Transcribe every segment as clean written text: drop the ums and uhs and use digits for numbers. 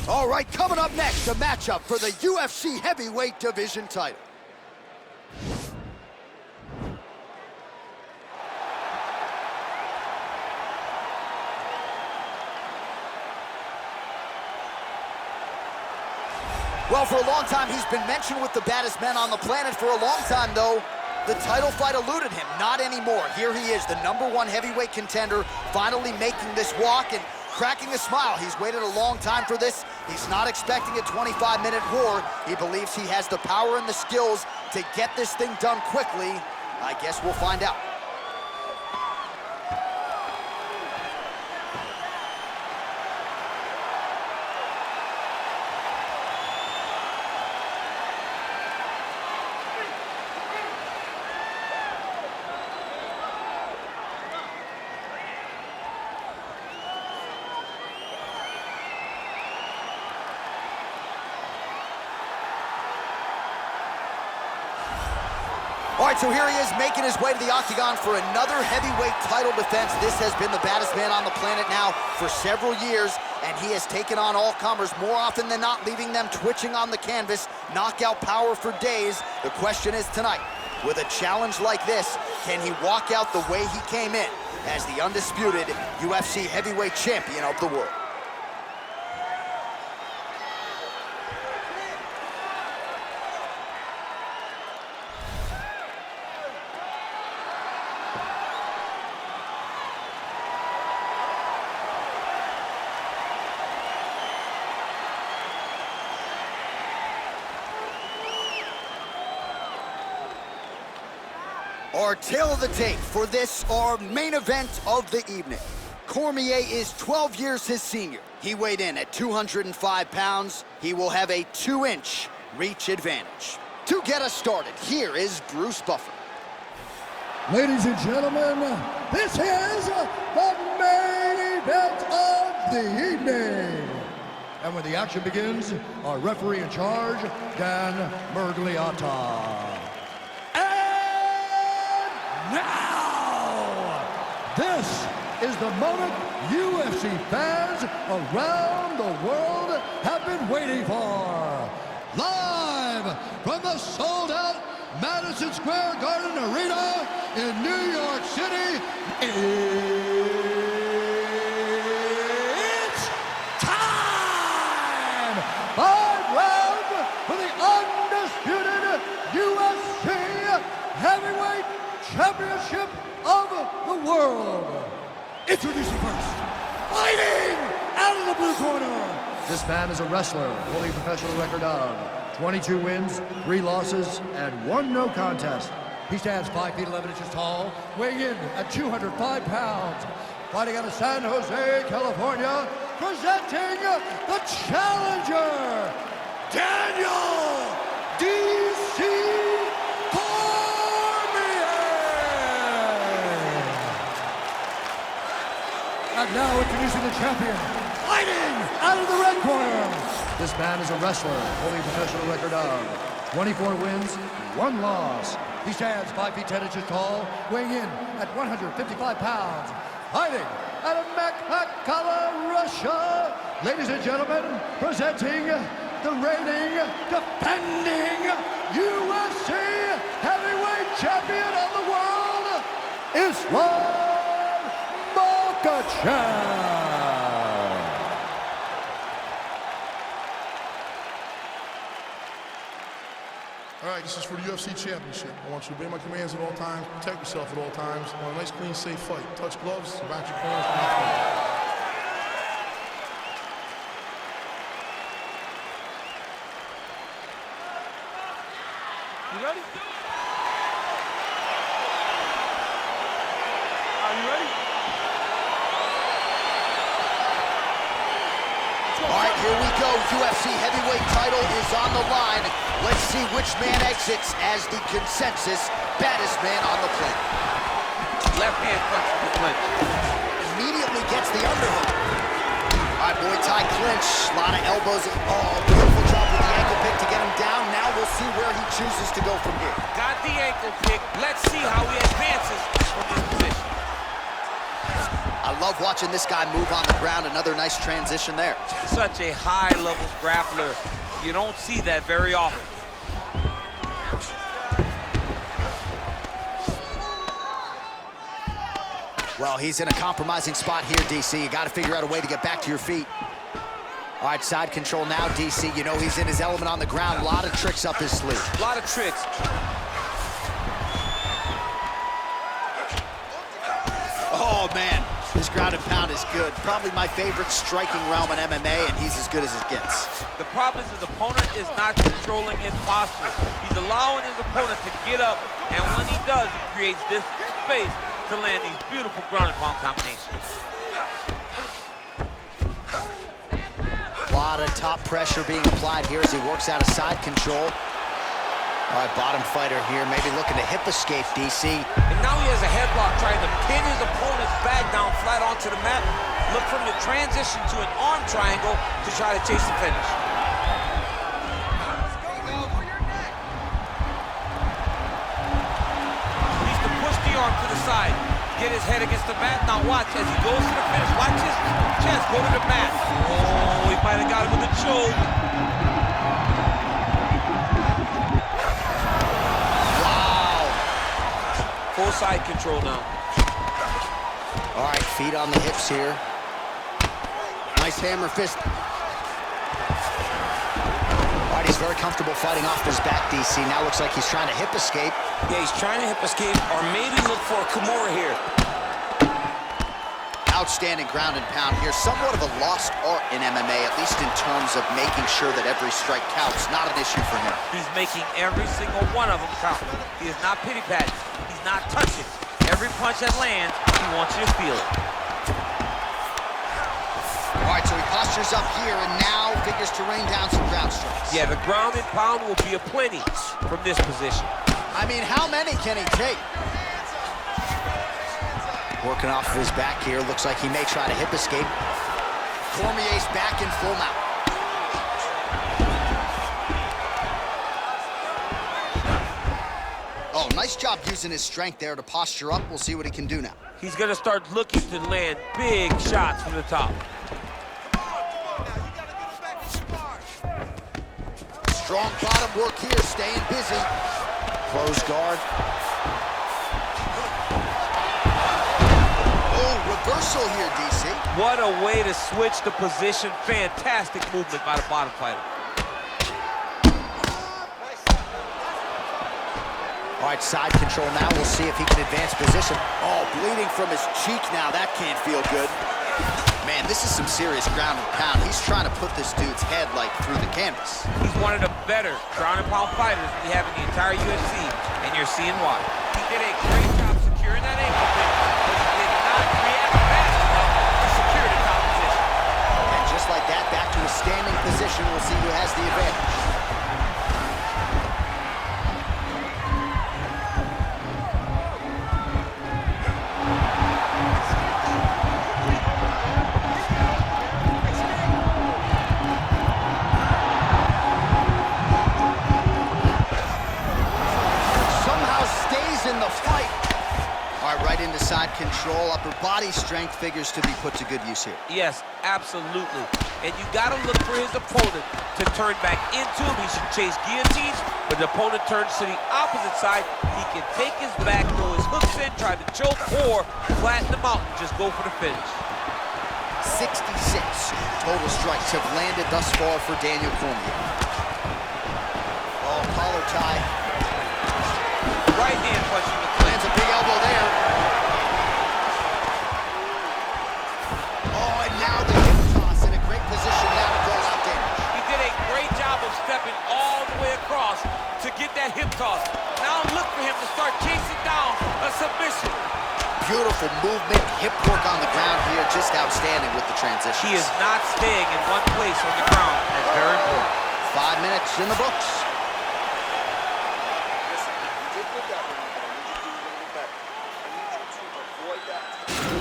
All right, coming up next, a matchup for the UFC heavyweight division title. Well, for a long time, he's been mentioned with the baddest men on the planet. For a long time, though, the title fight eluded him. Not anymore. Here he is, the #1 heavyweight contender, finally making this walk and cracking a smile. He's waited a long time for this. He's not expecting a 25-minute war. He believes he has the power and the skills to get this thing done quickly. I guess we'll find out. All right, so here he is making his way to the octagon for another heavyweight title defense. This has been the baddest man on the planet now for several years, and he has taken on all comers more often than not, leaving them twitching on the canvas, knockout power for days. The question is tonight, with a challenge like this, can he walk out the way he came in as the undisputed UFC heavyweight champion of the world? Our tale of the tape for this, our main event of the evening. Cormier is 12 years his senior. He weighed in at 205 pounds. He will have a 2-inch reach advantage. To get us started, here is Bruce Buffer. Ladies and gentlemen, this is the main event of the evening. And when the action begins, our referee in charge, Dan Mergliata. Now, this is the moment UFC fans around the world have been waiting for. Live from the sold-out Madison Square Garden Arena in New York City, it's time! 5 rounds for the undisputed UFC heavyweight championship of the world. Introducing first, fighting out of the blue corner. This man is a wrestler holding a professional record of 22 wins, 3 losses, and 1 no contest. He stands 5 feet 11 inches tall, weighing in at 205 pounds. Fighting out of San Jose, California, presenting the challenger, Daniel D.C. And now introducing the champion, fighting out of the red corner. This man is a wrestler holding a professional record of 24 wins, 1 loss. He stands 5 feet 10 inches tall, weighing in at 155 pounds. Fighting out of Makhachev, Russia. Ladies and gentlemen, presenting the reigning, defending UFC heavyweight champion of the world, Makhachev. All right, this is for the UFC Championship. I want you to obey my commands at all times, protect yourself at all times. I want a nice, clean, safe fight. Touch gloves, back your corners, and fight. You ready? Are you ready? All right, here we go. UFC heavyweight title is on the line. Let's see which man exits as the consensus baddest man on the planet. Left hand punch to the clinch. Immediately gets the underhook. All right, Muay Thai clinch. A lot of elbows. Oh, beautiful job with the ankle pick to get him down. Now we'll see where he chooses to go from here. Got the ankle pick. Let's see how he advances from this position. I love watching this guy move on the ground. Another nice transition there. Such a high-level grappler. You don't see that very often. Well, he's in a compromising spot here, DC. You got to figure out a way to get back to your feet. All right, side control now, DC. You know he's in his element on the ground. A lot of tricks up his sleeve. A lot of tricks. Oh, man. This ground and pound is good. Probably my favorite striking realm in MMA, and he's as good as it gets. The problem is his opponent is not controlling his posture. He's allowing his opponent to get up, and when he does, he creates this space to land these beautiful ground and pound combinations. A lot of top pressure being applied here as he works out of side control. All right, bottom fighter here, maybe looking to hip escape, DC. And now he has a headlock trying to pin his opponent's back down flat onto the mat. Look from the transition to an arm triangle to try to chase the finish. Needs to push the arm to the side. Get his head against the mat. Now watch as he goes to the finish. Watch his chest go to the mat. Oh, he might have got him with a choke. Full side control now. All right, feet on the hips here. Nice hammer fist. All right, he's very comfortable fighting off his back, DC. Now looks like he's trying to hip escape. Yeah, he's trying to hip escape or maybe look for a Cormier here. Outstanding ground and pound here. Somewhat of a lost art in MMA, at least in terms of making sure that every strike counts. Not an issue for him. He's making every single one of them count. He is not pity-patting. He's not touching. Every punch that lands, he wants you to feel it. All right, so he postures up here and now figures to rain down some ground strikes. Yeah, the ground and pound will be aplenty from this position. I mean, how many can he take? Working off of his back here. Looks like he may try to hip escape. Cormier's back in full mount. Oh, nice job using his strength there to posture up. We'll see what he can do now. He's going to start looking to land big shots from the top. Strong bottom work here, staying busy. Close guard. Reversal here, DC. What a way to switch the position. Fantastic movement by the bottom fighter. All right, side control now. We'll see if he can advance position. Oh, bleeding from his cheek now. That can't feel good. Man, this is some serious ground and pound. He's trying to put this dude's head, like, through the canvas. He's one of the better ground and pound fighters we have in the entire UFC, and you're seeing why. He did a great job securing that ankle pick. Like that, back to a standing position. We'll see who has the advantage. Somehow stays in the fight. All right, right into side control. Upper body strength figures to be put to good use here. Yes, absolutely. And you got to look for his opponent to turn back into him. He should chase guillotines, but the opponent turns to the opposite side. He can take his back, throw his hooks in, try to choke, or flatten him out and just go for the finish. 66 total strikes have landed thus far for Daniel Cormier. Oh, collar tie. Right hand punch from the clinch. Lands a big elbow there. Oh, and now the hip toss in a great position now to close out damage. He did a great job of stepping all the way across to get that hip toss. Now look for him to start chasing down a submission. Beautiful movement, hip work on the ground here, just outstanding with the transition. He is not staying in one place on the ground. That's very important. 5 minutes in the books.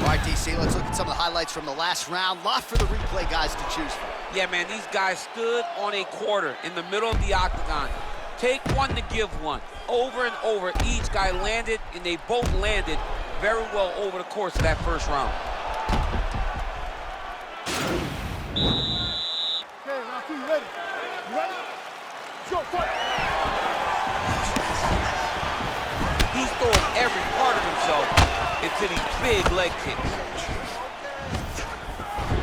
All right, DC, let's look at some of the highlights from the last round. Lot for the replay guys to choose from. Yeah, man, these guys stood on a quarter in the middle of the octagon. Take one to give one. Over and over, each guy landed, and they both landed very well over the course of that first round. Okay, round 2, you ready? You ready? Go, fight! He's throwing every part of himself into these big leg kicks.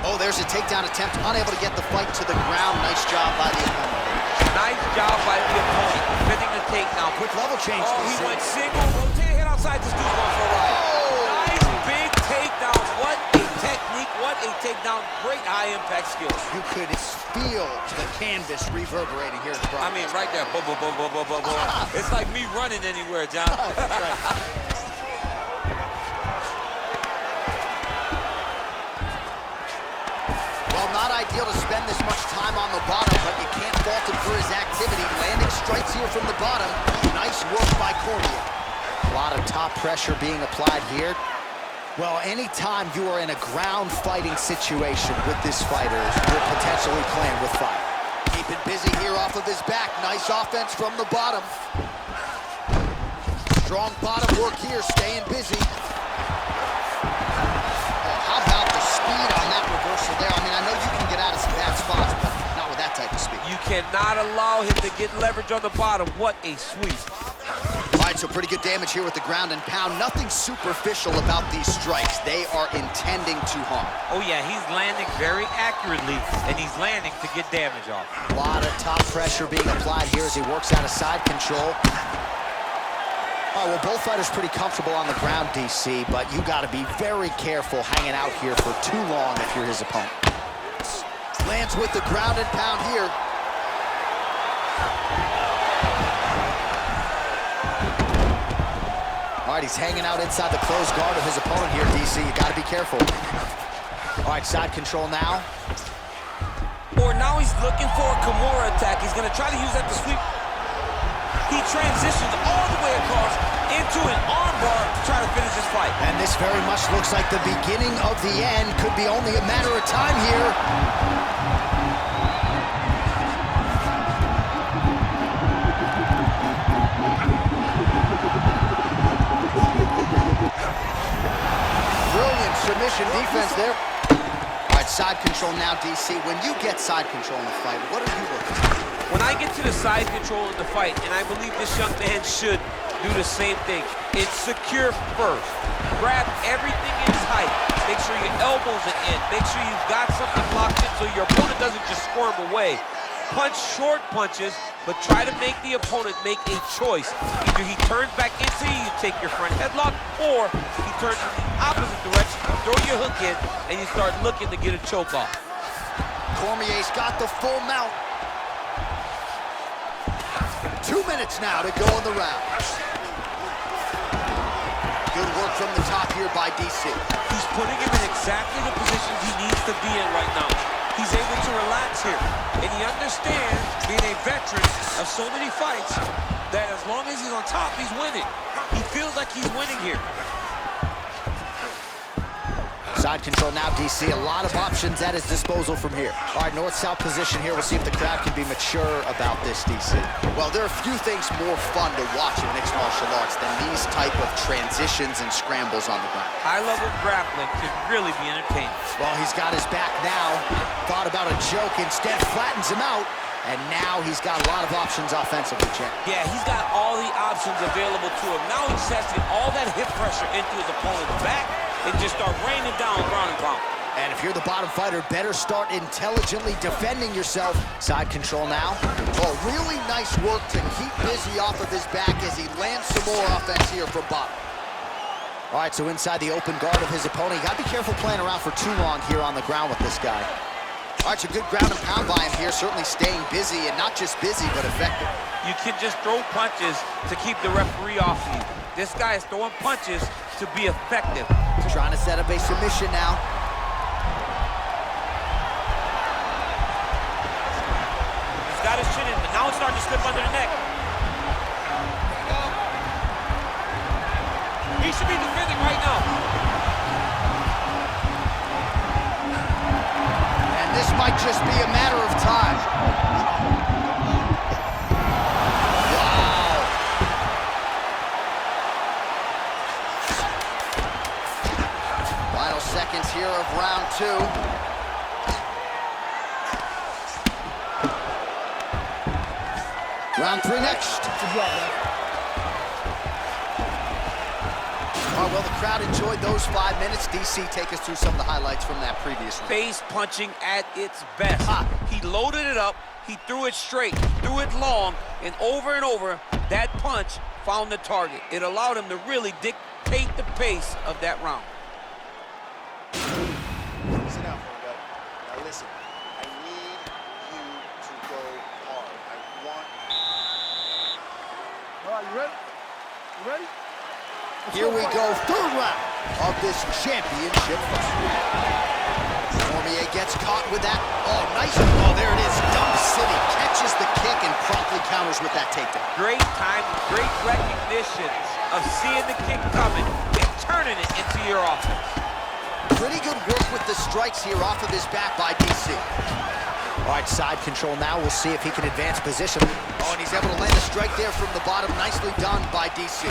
Oh, there's a takedown attempt, unable to get the fight to the ground. Nice job by the opponent. Nice job by the opponent, defending the takedown. Quick level change. Oh, he went single, rotated head outside. This dude's going for a ride. Nice big takedown. What a technique, what a takedown. Great high-impact skills. You could feel the canvas reverberating here at the I mean, right there. Boom, boom, boom, boom, boom, boom, boom. It's like me running anywhere, John. That's right. Well, not ideal to spend this much time on the bottom, but you can't fault him for his activity. Landing strikes here from the bottom. Nice work by Cormier. A lot of top pressure being applied here. Well, anytime you are in a ground fighting situation with this fighter, you're potentially playing with fire. Keeping busy here off of his back. Nice offense from the bottom. Strong bottom work here, staying busy. How about the speed on that reversal there? I mean, I know you can get out of some bad spots, but not with that type of speed. You cannot allow him to get leverage on the bottom. What a sweep. All right, so pretty good damage here with the ground and pound. Nothing superficial about these strikes. They are intending to harm. Oh, yeah, he's landing very accurately, and he's landing to get damage off. A lot of top pressure being applied here as he works out of side control. All right, well, both fighters pretty comfortable on the ground, DC, but you got to be very careful hanging out here for too long if you're his opponent. Lands with the ground and pound here. All right, he's hanging out inside the closed guard of his opponent here, DC. You got to be careful. All right, side control now. Or now he's looking for a Kimura attack. He's going to try to use that to sweep. He transitions all the way across into an armbar to try to finish this fight. And this very much looks like the beginning of the end. Could be only a matter of time here. Brilliant submission defense there. All right, side control now, DC. When you get side control in the fight, what are you looking for? When I get to the side control in the fight, and I believe this young man should do the same thing, it's secure first. Grab everything in tight. Make sure your elbows are in. Make sure you've got something locked in so your opponent doesn't just squirm away. Punch short punches, but try to make the opponent make a choice. Either he turns back into you, take your front headlock, or he turns in the opposite direction, you throw your hook in, and you start looking to get a choke off. Cormier's got the full mount. 2 minutes now to go in the round. Good work from the top here by DC. He's putting him in exactly the position he needs to be in right now. He's able to relax here. And he understands, being a veteran of so many fights, that as long as he's on top, he's winning. He feels like he's winning here. Side control now, DC. A lot of options at his disposal from here. All right, north-south position here. We'll see if the crowd can be mature about this, DC. Well, there are few things more fun to watch in mixed martial arts than these type of transitions and scrambles on the ground. High-level grappling can really be entertaining. Well, he's got his back now. Thought about a joke, instead flattens him out. And now he's got a lot of options offensively, Champ. Yeah, he's got all the options available to him. Now he just has to get all that hip pressure into his opponent's back and just start raining down ground and pound. And if you're the bottom fighter, better start intelligently defending yourself. Side control now. Oh, really nice work to keep busy off of his back as he lands some more offense here from bottom. All right, so inside the open guard of his opponent. You gotta be careful playing around for too long here on the ground with this guy. All right, so good ground and pound by him here, certainly staying busy, and not just busy, but effective. You can just throw punches to keep the referee off you. This guy is throwing punches to be effective. Trying to set up a submission now. He's got his chin in, but now it's starting to slip under the neck. He should be defending right now. And this might just be a matter of time. Wow. Final seconds here of round 2. Round 3 next. Good job, man. Oh, well, the crowd enjoyed those 5 minutes. DC, take us through some of the highlights from that previous round. Face punching at its best. He loaded it up, he threw it straight, threw it long, and over, that punch found the target. It allowed him to really dictate the pace of that round. Sit down for a minute. Now listen, I need you to go hard. I want... All right, you ready? You ready? Here we go, 3rd round of this championship fight. Cormier gets caught with that. Oh, nice. Oh, there it is. Dump City catches the kick and promptly counters with that takedown. Great time, great recognition of seeing the kick coming and turning it into your offense. Pretty good work with the strikes here off of his back by DC. All right, side control now. We'll see if he can advance position. Oh, and he's able to land a strike there from the bottom. Nicely done by DC.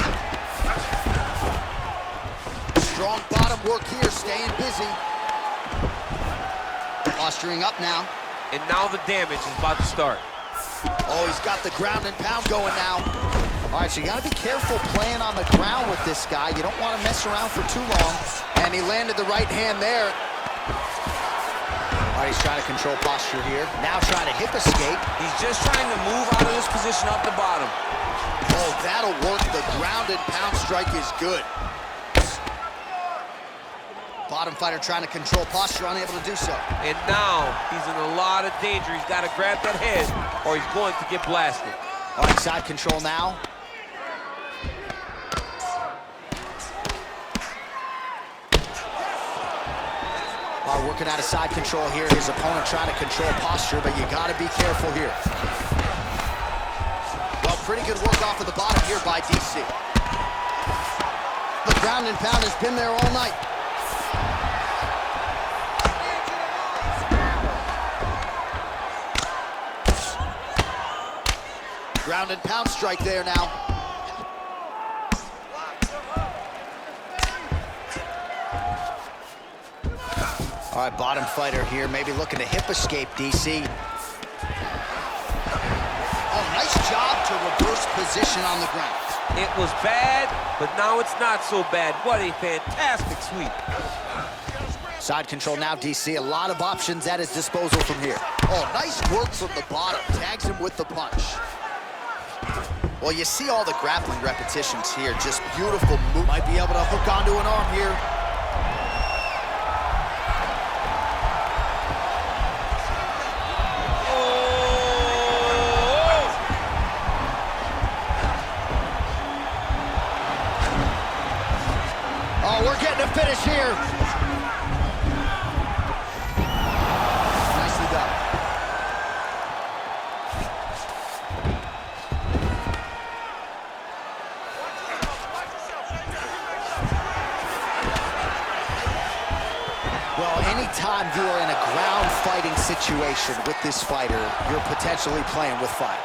Strong bottom work here, staying busy. Posturing up now. And now the damage is about to start. Oh, he's got the ground and pound going now. All right, so you gotta be careful playing on the ground with this guy. You don't want to mess around for too long. And he landed the right hand there. All right, he's trying to control posture here. Now trying to hip escape. He's just trying to move out of this position off the bottom. Oh, that'll work. The ground and pound strike is good. Bottom fighter trying to control posture, unable to do so. And now he's in a lot of danger. He's got to grab that head or he's going to get blasted. All right, side control now. All right, working out of side control here. His opponent trying to control posture, but you got to be careful here. Well, pretty good work off of the bottom here by DC. The ground and pound has been there all night. Ground and pound strike there now. All right, bottom fighter here, maybe looking to hip escape, DC. Oh, nice job to reverse position on the ground. It was bad, but now it's not so bad. What a fantastic sweep. Side control now, DC. A lot of options at his disposal from here. Oh, nice work from the bottom. Tags him with the punch. Well, you see all the grappling repetitions here. Just beautiful move. Might be able to hook onto an arm here. Oh, we're getting a finish here. Nicely done. Well, anytime you are in a ground fighting situation with this fighter, you're potentially playing with fire.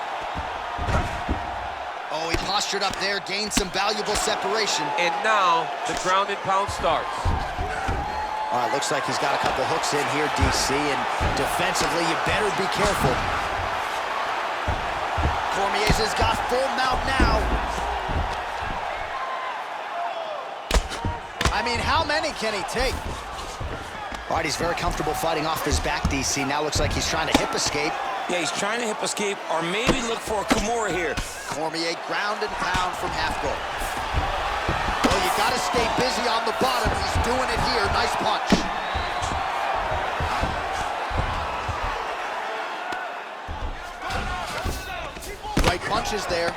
Oh, he postured up there, gained some valuable separation. And now the ground and pound starts. All right, looks like he's got a couple hooks in here, DC, and defensively, you better be careful. Cormier's has got full mount now. I mean, how many can he take? All right, he's very comfortable fighting off his back, DC. Now looks like he's trying to hip escape. Yeah, he's trying to hip escape or maybe look for a Kimura here. Cormier ground and pound from half guard. Well, you got to stay busy on the bottom. He's doing it here. Nice punch. Right punches there.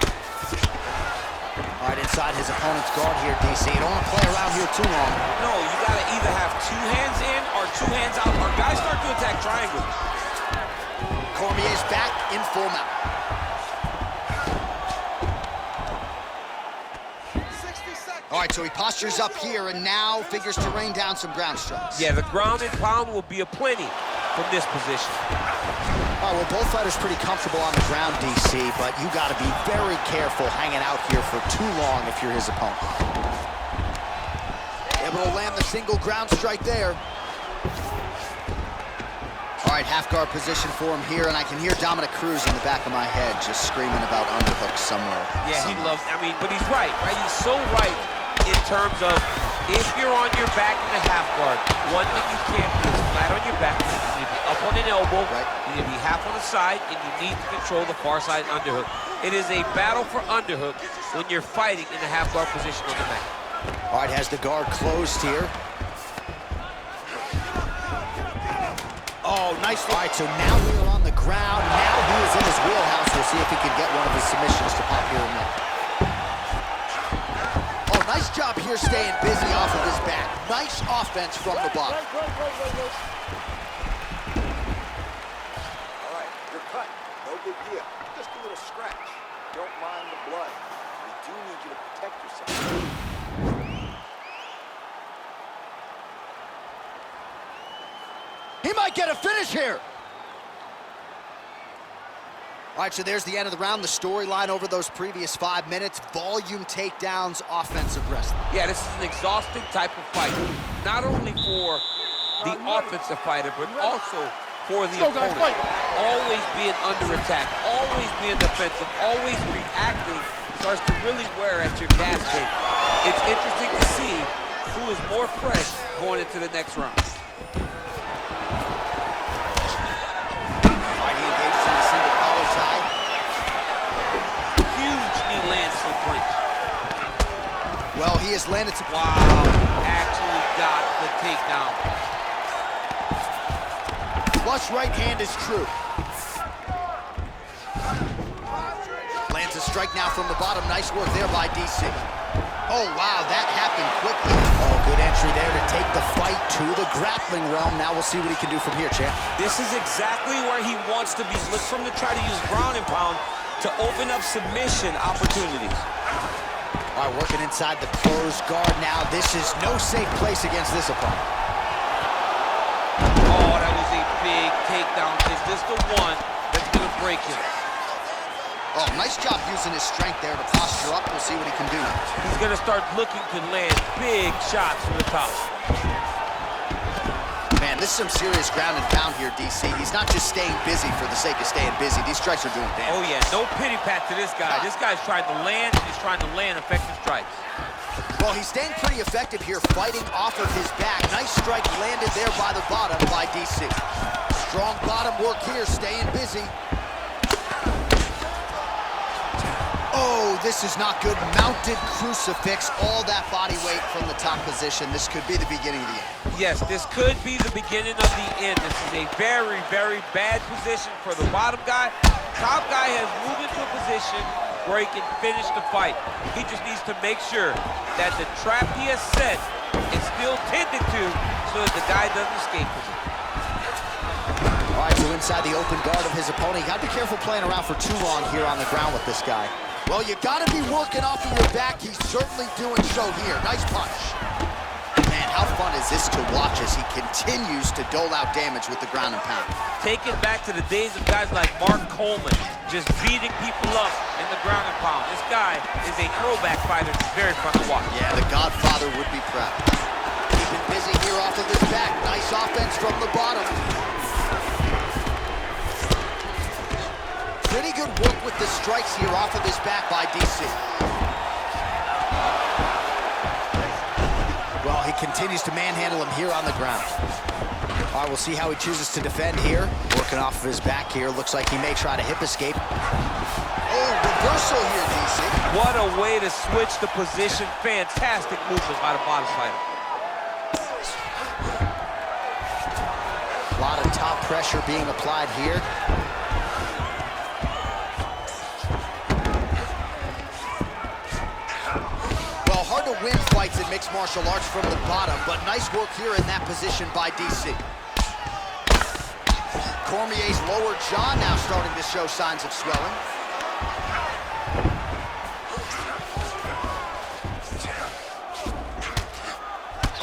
All right, inside his opponent's guard here, DC. You don't want to play around here too long. No, you got to either have 2 hands in or 2 hands out, or guys start to attack triangle. Cormier's back in full mount. All right, so he postures up here and now figures to rain down some ground strikes. Yeah, the ground and pound will be aplenty from this position. Oh, well, both fighters pretty comfortable on the ground, DC, but you got to be very careful hanging out here for too long if you're his opponent. Able to land the single ground strike there. All right, half guard position for him here, and I can hear Dominic Cruz in the back of my head just screaming about underhooks somewhere. Yeah, he loves, I mean, but he's right? He's so right in terms of if you're on your back in the half guard, one thing you can't do is flat on your back. You need to be up on an elbow, you need to be half on the side, and you need to control the far side underhook. It is a battle for underhook when you're fighting in the half guard position on the mat. All right, has the guard closed here. Oh, nice. All right, so now we are on the ground. Now he is in his wheelhouse. We'll see if he can get one of his submissions to pop here in there. Oh, nice job here staying busy off of his back. Nice offense from the bottom. All right, you're cut. No big deal. Just a little scratch. Don't mind the blood. We do need you to protect yourself. He might get a finish here. All right, so there's the end of the round. The storyline over those previous 5 minutes. Volume takedowns, offensive wrestling. Yeah, this is an exhausting type of fight. Not only for the offensive fighter, but also for the opponent. Always being under attack, always being defensive, always reacting starts to really wear at your gas tank. It's interesting to see who is more fresh going into the next round. Well, he has landed some... Wow, actually got the takedown. Flush right hand is true. Lands a strike now from the bottom. Nice work there by DC. Oh, wow, that happened quickly. Oh, good entry there to take the fight to the grappling realm. Now we'll see what he can do from here, champ. This is exactly where he wants to be. Look for him to try to use ground and pound to open up submission opportunities. All right, working inside the closed guard now. This is no safe place against this opponent. Oh, that was a big takedown. Is this the one that's going to break him? Oh, nice job using his strength there to posture up. We'll see what he can do. He's going to start looking to land big shots from the top. Man, this is some serious ground and pound here, DC. He's not just staying busy for the sake of staying busy. These strikes are doing damage. Oh, yeah, no pity pat to this guy. This guy's trying to land, and he's trying to land effective strikes. Well, he's staying pretty effective here, fighting off of his back. Nice strike landed there by the bottom by DC. Strong bottom work here, staying busy. Oh, this is not good. Mounted crucifix, all that body weight from the top position. This could be the beginning of the end. Yes, this could be the beginning of the end. This is a very, very bad position for the bottom guy. Top guy has moved into a position where he can finish the fight. He just needs to make sure that the trap he has set is still tended to so that the guy doesn't escape from it. All right, so inside the open guard of his opponent. You got to be careful playing around for too long here on the ground with this guy. Well, you got to be working off of your back. He's certainly doing so here. Nice punch. Man, how fun is this to watch as he continues to dole out damage with the ground and pound? Take it back to the days of guys like Mark Coleman, just beating people up in the ground and pound. This guy is a throwback fighter. It's very fun to watch. Yeah, the Godfather would be proud. Keeping busy here off of his back. Nice offense from the bottom. Pretty good work with the strikes here off of his back by DC. Well, he continues to manhandle him here on the ground. All right, we'll see how he chooses to defend here. Working off of his back here. Looks like he may try to hip escape. Oh, reversal here, DC. What a way to switch the position. Fantastic movement by the bottom fighter. A lot of top pressure being applied here. Hard to win fights in mixed martial arts from the bottom, but nice work here in that position by DC. Cormier's lower jaw now starting to show signs of swelling.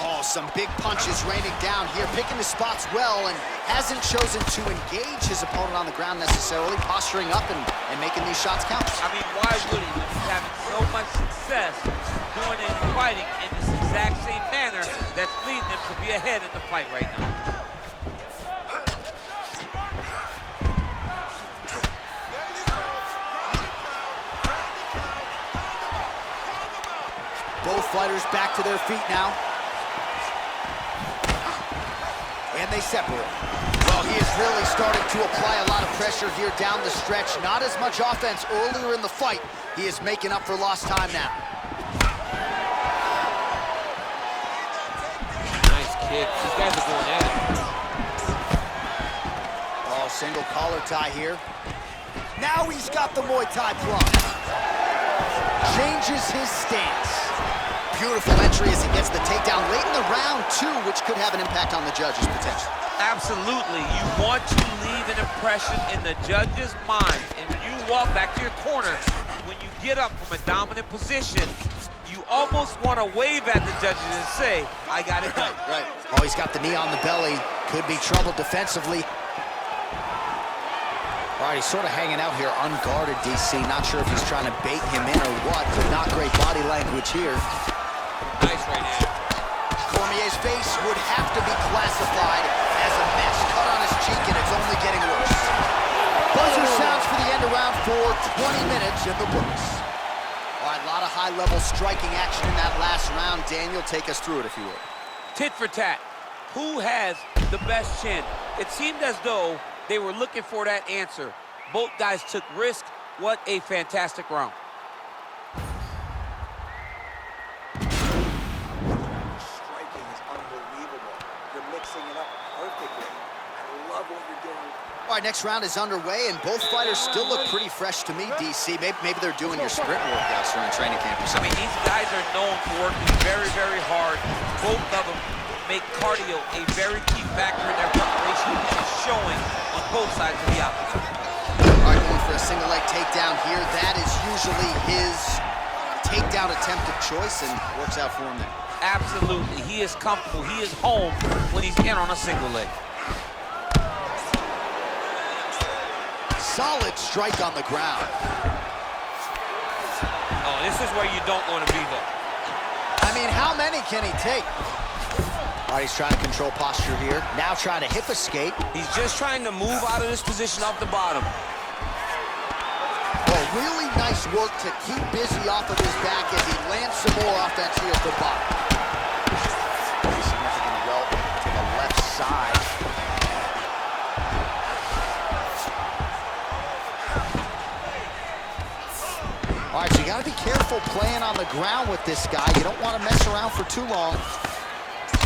Oh, some big punches raining down here, picking his spots well, and hasn't chosen to engage his opponent on the ground necessarily, posturing up and making these shots count. I mean, why would he? He's having so much success doing it and fighting in this exact same manner that's leading him to be ahead in the fight right now. fighters back to their feet now. And they separate. Well, he is really starting to apply a lot of pressure here down the stretch. Not as much offense earlier in the fight. He is making up for lost time now. Nice kick. These guys are going at it. Oh, single collar tie here. Now he's got the Muay Thai plunge. Changes his stance. Beautiful entry as he gets the takedown late in the round, too, which could have an impact on the judges, potentially. Absolutely. You want to leave an impression in the judge's mind. And when you walk back to your corner, when you get up from a dominant position, you almost want to wave at the judges and say, I got it done. Right. Oh, he's got the knee on the belly. Could be trouble defensively. All right, he's sort of hanging out here unguarded, DC. Not sure if he's trying to bait him in or what, but not great body language here. Nice right hand. Cormier's face would have to be classified as a mess. Cut on his cheek, and it's only getting worse. Buzzer sounds for the end of round 4, 20 minutes in the books. All right, a lot of high-level striking action in that last round. Daniel, take us through it, if you would. Tit for tat. Who has the best chin? It seemed as though they were looking for that answer. Both guys took risk. What a fantastic round. Striking is unbelievable. You're mixing it up perfectly. I love what you're doing. All right, next round is underway, and both fighters still look pretty fresh to me, DC. Maybe they're doing your sprint workouts during training camp or I something. mean, these guys are known for working very, very hard. Both of them make cardio a very key factor in their preparation, and it's showing on both sides of the opposite. All right, going for a single leg takedown here. That is usually his takedown attempt of choice, and works out for him there. Absolutely. He is comfortable. He is home when he's in on a single leg. Solid strike on the ground. Oh, this is where you don't want to be, though. I mean, how many can he take? All right, he's trying to control posture here. Now trying to hip escape. He's just trying to move out of this position off the bottom. Oh, really nice work to keep busy off of his back as he lands some more offense here at the bottom. Significant welt to the left side. All right, so you got to be careful playing on the ground with this guy. You don't want to mess around for too long.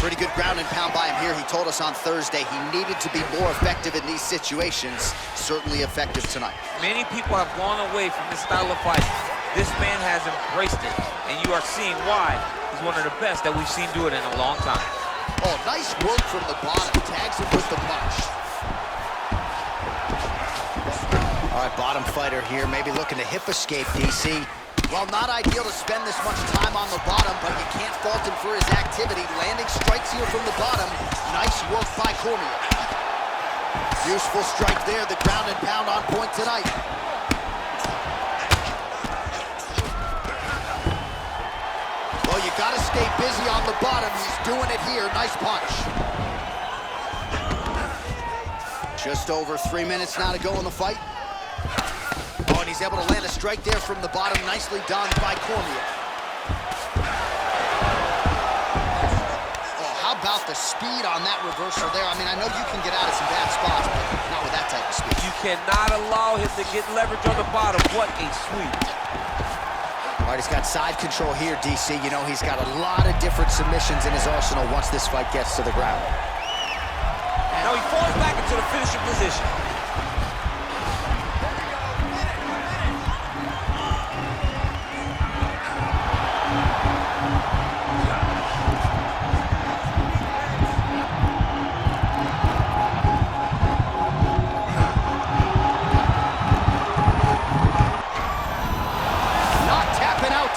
Pretty good ground and pound by him here. He told us on Thursday he needed to be more effective in these situations. Certainly effective tonight. Many people have gone away from this style of fight. This man has embraced it, and you are seeing why he's one of the best that we've seen do it in a long time. Oh, nice work from the bottom. Tags him with the punch. All right, bottom fighter here, maybe looking to hip escape, DC. Well, not ideal to spend this much time on the bottom, but you can't fault him for his activity. Landing strikes here from the bottom. Nice work by Cormier. Useful strike there. The ground and pound on point tonight. Well, you got to stay busy on the bottom. He's doing it here. Nice punch. Just over 3 minutes now to go in the fight. Oh, and he's able to land a strike there from the bottom. Nicely done by Cormier. Oh, how about the speed on that reversal there? I mean, I know you can get out of some bad spots, but not with that type of speed. You cannot allow him to get leverage on the bottom. What a sweep. All right, he's got side control here, DC. You know, he's got a lot of different submissions in his arsenal once this fight gets to the ground. Now he falls back into the finishing position.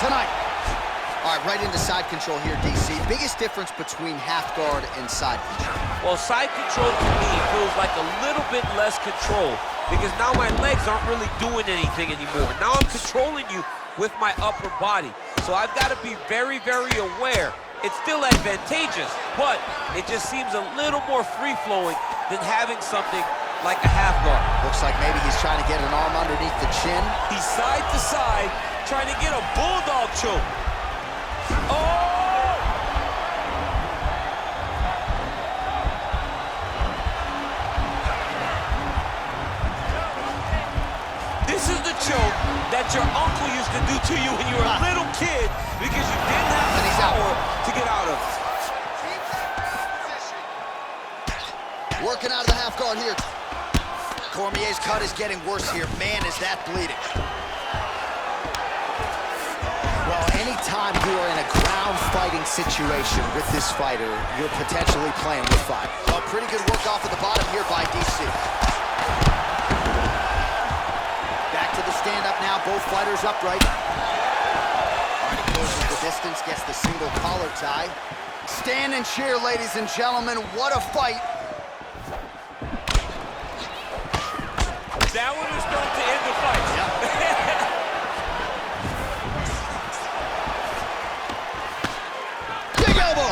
Tonight. All right, right into side control here, DC. Biggest difference between half guard and side control? Well, side control to me feels like a little bit less control because now my legs aren't really doing anything anymore. Now I'm controlling you with my upper body. So I've got to be very, very aware. It's still advantageous, but it just seems a little more free-flowing than having something like a half guard. Looks like maybe he's trying to get an arm underneath the chin. He's side to side, trying to get a bulldog choke. Oh! choke that your uncle used to do to you when you were a little kid because you didn't have the power to get out of. Working out of the half guard here. Cormier's cut is getting worse here. Man, is that bleeding. Well, anytime you are in a ground fighting situation with this fighter, you're potentially playing with fire. A pretty good work off of the bottom here by DC. Back to the stand-up now, both fighters upright. Already closes the distance, gets the single collar tie. Stand and cheer, ladies and gentlemen. What a fight. That one was thrown to end the fight. Yep. Big elbow.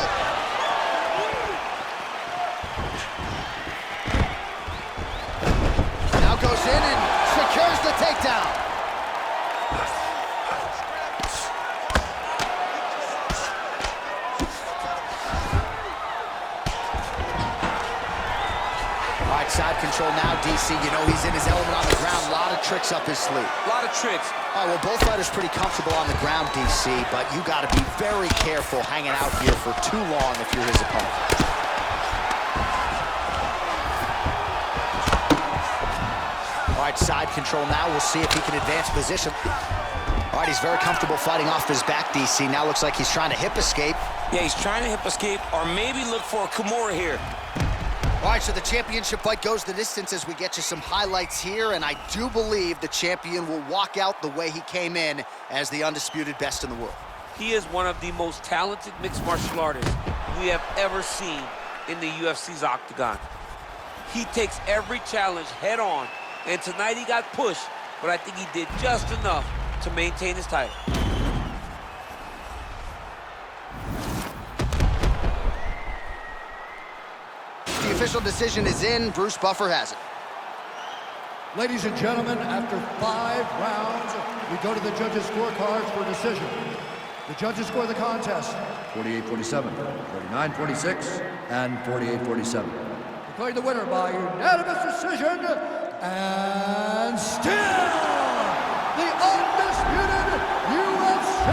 Now goes in and secures the takedown. All right, side control now, DC. You know he's in his element on the ground. A lot of tricks up his sleeve. A lot of tricks. All right, well, both fighters pretty comfortable on the ground, DC, but you got to be very careful hanging out here for too long if you're his opponent. All right, side control now. We'll see if he can advance position. All right, he's very comfortable fighting off his back, DC. Now looks like he's trying to hip escape. Yeah, he's trying to hip escape or maybe look for a Cormier here. All right, so the championship fight goes the distance as we get you some highlights here, and I do believe the champion will walk out the way he came in as the undisputed best in the world. He is one of the most talented mixed martial artists we have ever seen in the UFC's octagon. He takes every challenge head on, and tonight he got pushed, but I think he did just enough to maintain his title. The official decision is in. Bruce Buffer has it. Ladies and gentlemen, after 5 rounds, we go to the judges' scorecards for decision. The judges score the contest 48-47, 49-46, and 48-47. Declaring the winner by unanimous decision, and still the undisputed UFC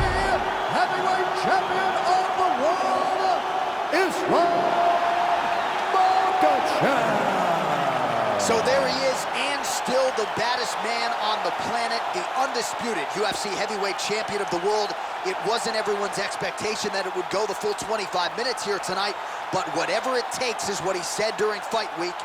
heavyweight champion of the world is Makhachev. So there he is, and still the baddest man on the planet, the undisputed UFC heavyweight champion of the world. It wasn't everyone's expectation that it would go the full 25 minutes here tonight, but whatever it takes is what he said during fight week.